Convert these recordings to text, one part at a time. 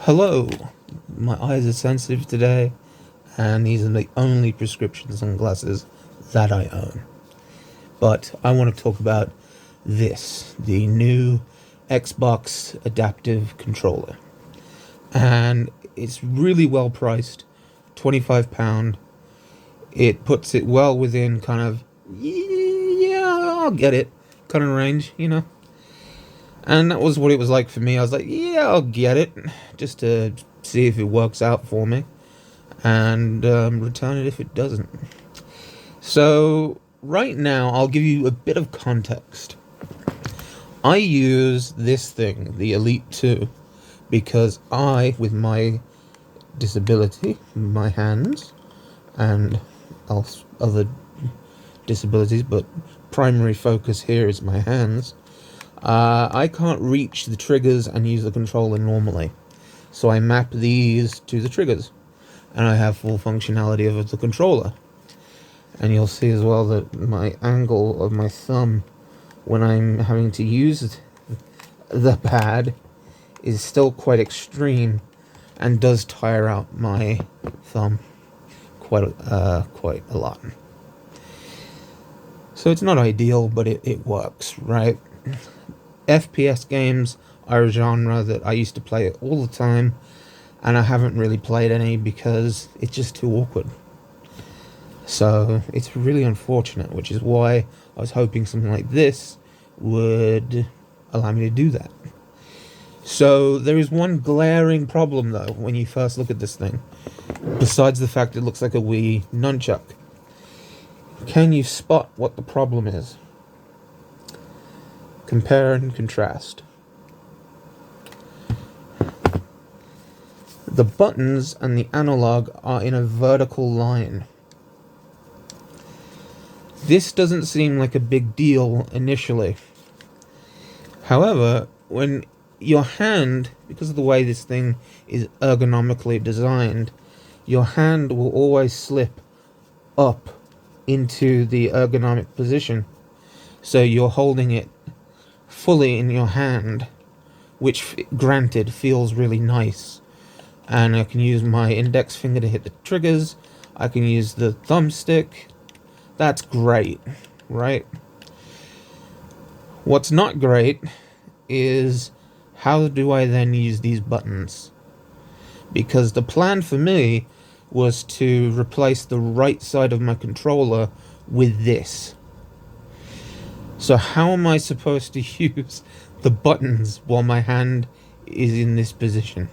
Hello, my eyes are sensitive today, and these are the only prescription sunglasses that I own. But I want to talk about this, the new Xbox adaptive controller. And it's really well priced, £25. It puts it well within kind of, yeah, I'll get it, kind of range, you know. And that was what it was like for me. I was like, yeah, I'll get it, just to see if it works out for me, and return it if it doesn't. So, right now, I'll give you a bit of context. I use this thing, the Elite 2, because I, with my disability, my hands, and other disabilities, but primary focus here is my hands, I can't reach the triggers and use the controller normally. So I map these to the triggers, and I have full functionality of the controller. And you'll see as well that my angle of my thumb when I'm having to use the pad is still quite extreme and does tire out my thumb quite a lot. So it's not ideal, but it works, right? FPS games are a genre that I used to play all the time, and I haven't really played any because it's just too awkward. So it's really unfortunate, which is why I was hoping something like this would allow me to do that. So there is one glaring problem though when you first look at this thing, besides the fact it looks like a Wii nunchuck. Can you spot what the problem is? Compare and contrast. The buttons and the analog are in a vertical line. This doesn't seem like a big deal initially. However, when your hand, because of the way this thing is ergonomically designed, your hand will always slip up into the ergonomic position. So you're holding it fully in your hand, which granted feels really nice. And I can use my index finger to hit the triggers. I can use the thumbstick. That's great, right? What's not great is how do I then use these buttons? Because the plan for me was to replace the right side of my controller with this. So how am I supposed to use the buttons while my hand is in this position?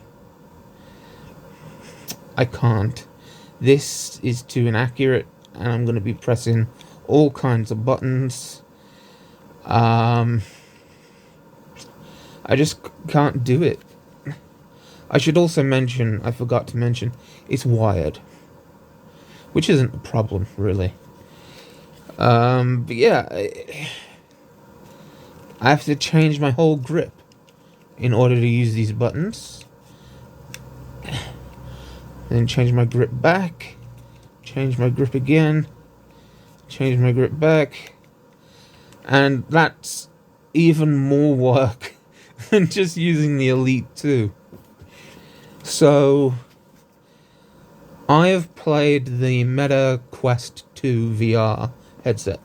I can't. This is too inaccurate, and I'm going to be pressing all kinds of buttons. I just can't do it. I should also mention, I forgot to mention, it's wired, which isn't a problem, really. But yeah, I have to change my whole grip in order to use these buttons. Then change my grip back, change my grip again, change my grip back, and that's even more work than just using the Elite 2. So I have played the Meta Quest 2 VR headset,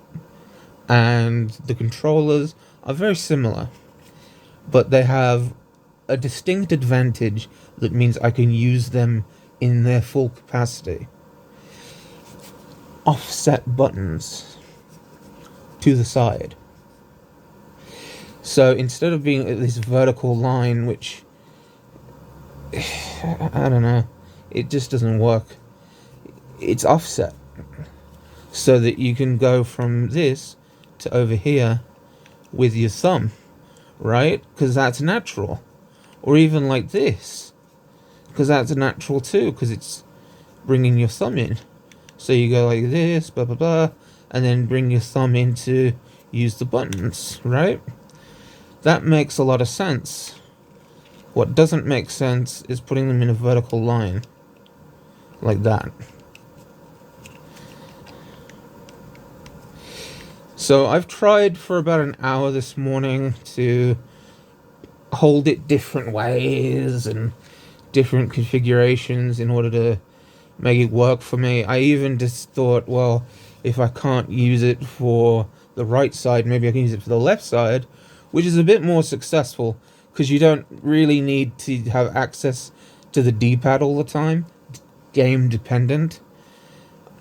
and the controllers are very similar, but they have a distinct advantage that means I can use them in their full capacity. Offset buttons to the side. So instead of being at this vertical line, which I don't know, it just doesn't work. It's offset so that you can go from this to over here with your thumb, right? Because that's natural. Or even like this, because that's natural too, because it's bringing your thumb in. So you go like this, blah blah blah, and then bring your thumb in to use the buttons, right? That makes a lot of sense. What doesn't make sense is putting them in a vertical line like that. So I've tried for about an hour this morning to hold it different ways and different configurations in order to make it work for me. I even just thought, well, if I can't use it for the right side, maybe I can use it for the left side, which is a bit more successful because you don't really need to have access to the D-pad all the time, game dependent.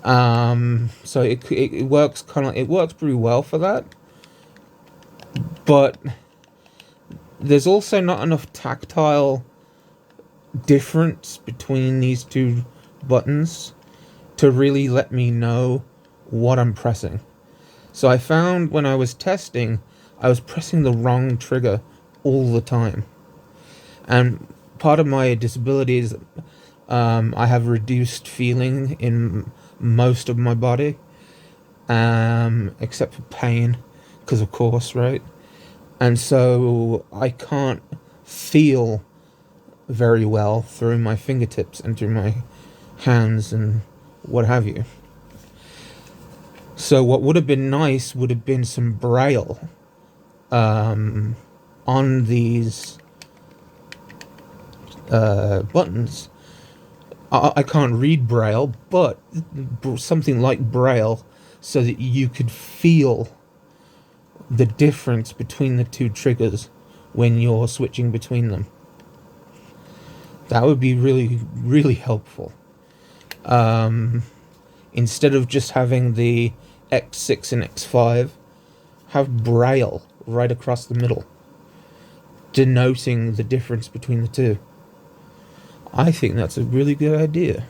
So it works it works pretty well for that, but there's also not enough tactile difference between these two buttons to really let me know what I'm pressing. So I found when I was testing, I was pressing the wrong trigger all the time. And part of my disability is I have reduced feeling in most of my body, except for pain, because of course, right? And so I can't feel very well through my fingertips and through my hands and what have you. So what would have been nice would have been some braille on these buttons. I can't read braille, but something like braille so that you could feel the difference between the two triggers when you're switching between them. That would be really, really helpful. Instead of just having the X6 and X5, have braille right across the middle, denoting the difference between the two. I think that's a really good idea.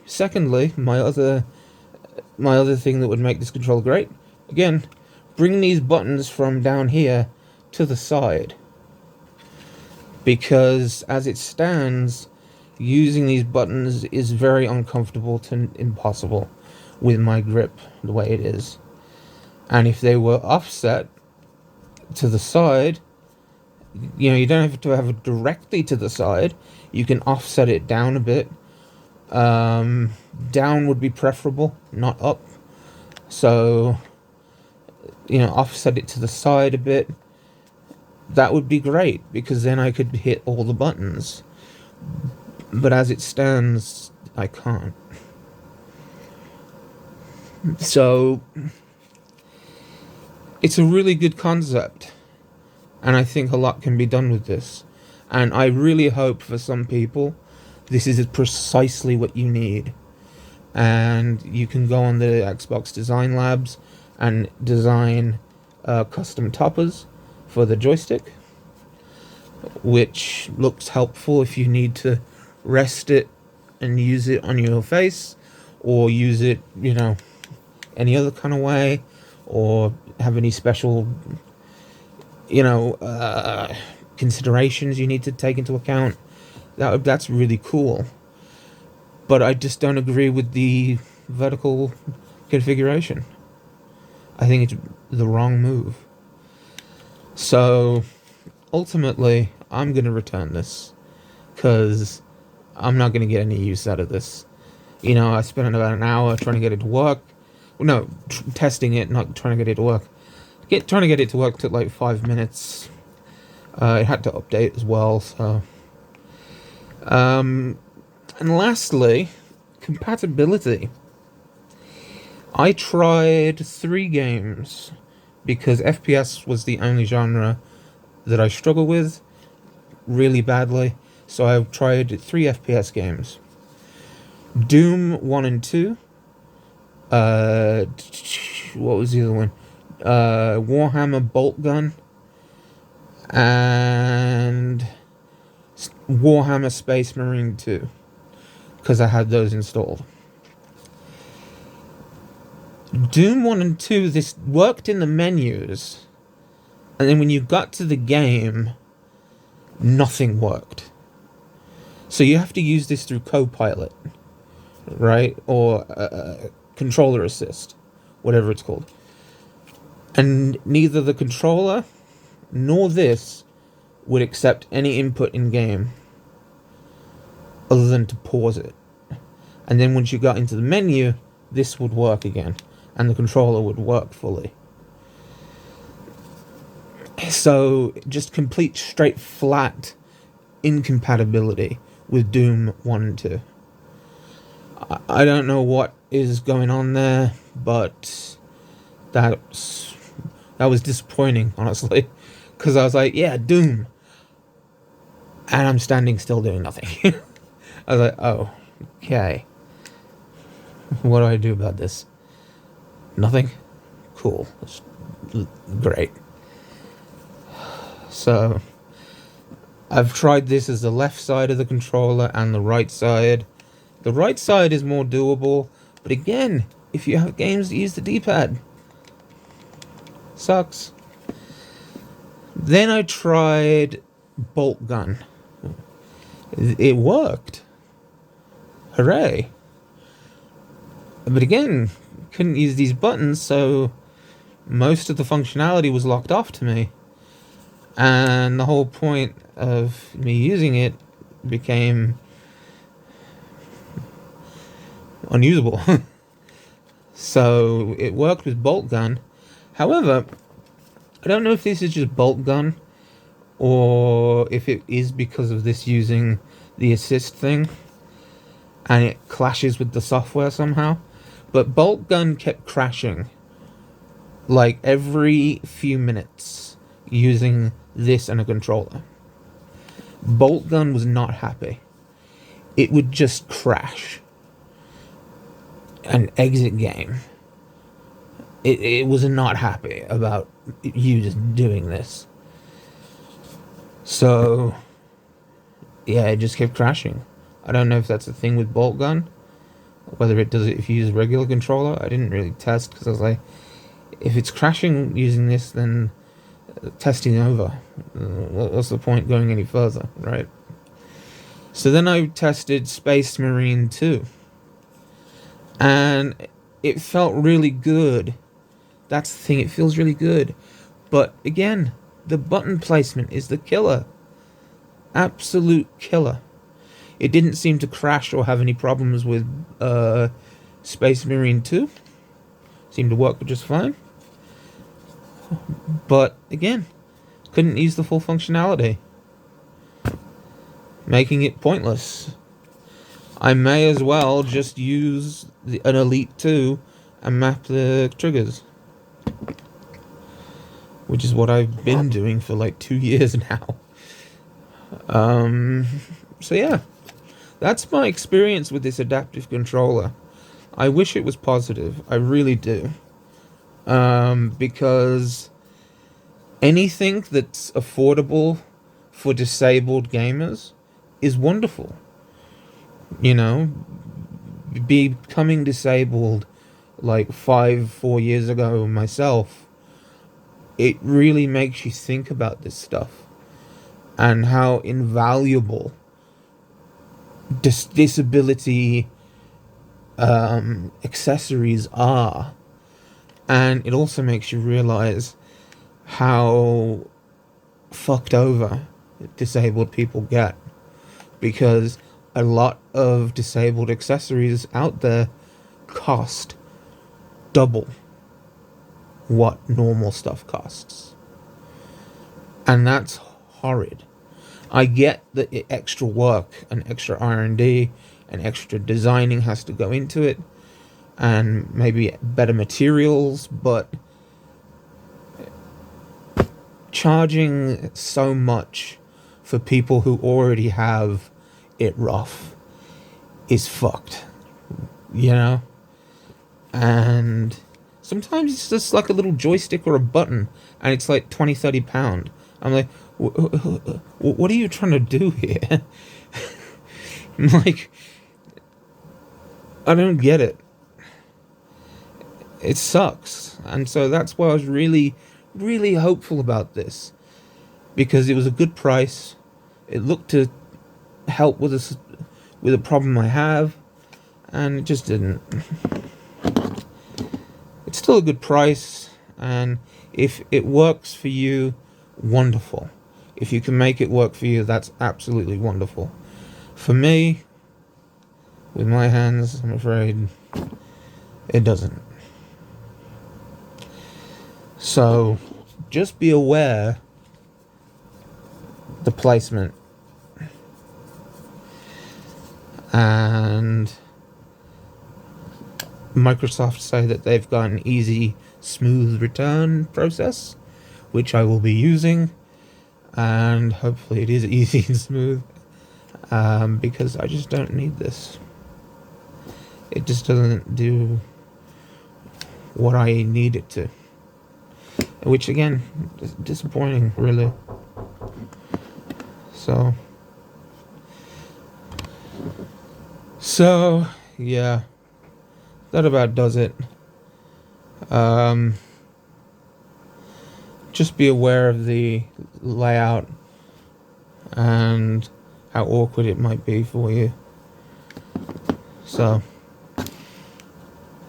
Secondly, my other thing that would make this controller great, again, bring these buttons from down here to the side. Because as it stands, using these buttons is very uncomfortable to impossible with my grip the way it is. And if they were offset to the side, you don't have to have it directly to the side. You can offset it down a bit. Down would be preferable, not up. So, offset it to the side a bit. That would be great, because then I could hit all the buttons. But as it stands, I can't. So, it's a really good concept. And I think a lot can be done with this. And I really hope for some people this is precisely what you need. And you can go on the Xbox Design Labs and design custom toppers for the joystick, which looks helpful if you need to rest it and use it on your face, or use it, any other kind of way, or have any special considerations you need to take into account. That's really cool. But I just don't agree with the vertical configuration. I think it's the wrong move. So ultimately, I'm going to return this, because I'm not going to get any use out of this. I spent about an hour trying to get it to work. No, testing it, not trying to get it to work. Trying to get it to work took like 5 minutes. It had to update as well, so. And lastly, compatibility. I tried 3 games, because FPS was the only genre that I struggle with really badly. So I tried 3 FPS games. Doom 1 and 2. What was the other one? Warhammer Bolt Gun. And Warhammer Space Marine 2. Because I had those installed. Doom 1 and 2, this worked in the menus. And then when you got to the game, nothing worked. So you have to use this through Copilot, right? Or controller assist, whatever it's called. And neither the controller nor this would accept any input in game other than to pause it. And then once you got into the menu, this would work again, and the controller would work fully. So just complete straight flat incompatibility with Doom 1 and 2. I don't know what is going on there, but that was disappointing, honestly, because I was like, yeah, Doom, and I'm standing still doing nothing. I was like, oh, okay. What do I do about this? Nothing? Cool. That's great. So, I've tried this as the left side of the controller and the right side. The right side is more doable, but again, if you have games that use the D-pad, sucks. Then I tried bolt gun. It worked. Hooray. But again, couldn't use these buttons, so most of the functionality was locked off to me. And the whole point of me using it became unusable. So it worked with bolt gun. However, I don't know if this is just bolt gun or if it is because of this using the assist thing and it clashes with the software somehow. But bolt gun kept crashing like every few minutes using this and a controller. Bolt gun was not happy. It would just crash and exit game. It was not happy about you just doing this. So, yeah, it just kept crashing. I don't know if that's a thing with bolt gun, whether it does it if you use a regular controller. I didn't really test because I was like, if it's crashing using this, then testing over. What's the point going any further, right? So then I tested Space Marine 2. And it felt really good. That's the thing, it feels really good. But again, the button placement is the killer. Absolute killer. It didn't seem to crash or have any problems with Space Marine 2. Seemed to work just fine. But again, couldn't use the full functionality, making it pointless. I may as well just use an Elite 2 and map the triggers, which is what I've been doing for like 2 years now. So yeah, that's my experience with this adaptive controller. I wish it was positive. I really do. Because anything that's affordable for disabled gamers is wonderful. You know, becoming disabled like 4 years ago myself, it really makes you think about this stuff and how invaluable disability accessories are. And it also makes you realize how fucked over disabled people get, because a lot of disabled accessories out there cost double what normal stuff costs. And that's horrid. I get that extra work and extra R&D and extra designing has to go into it, and maybe better materials, but charging so much for people who already have it rough is fucked, you know? And sometimes it's just like a little joystick or a button and it's like 20-30 pound. I'm like, what are you trying to do here? Like, I don't get it. It sucks. And so that's why I was really, really hopeful about this, because it was a good price. It looked to help with a problem I have, and it just didn't. It's still a good price, and if it works for you, wonderful. If you can make it work for you, that's absolutely wonderful. For me, with my hands, I'm afraid it doesn't. So just be aware the placement and Microsoft say that they've got an easy, smooth return process, which I will be using, and hopefully it is easy and smooth, because I just don't need this. It just doesn't do what I need it to, which again is disappointing, really. So yeah, that about does it. Just be aware of the layout and how awkward it might be for you. So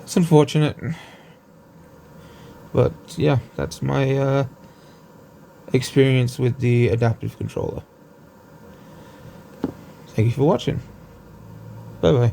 it's unfortunate, but yeah, that's my experience with the adaptive controller. Thank you for watching. Bye bye.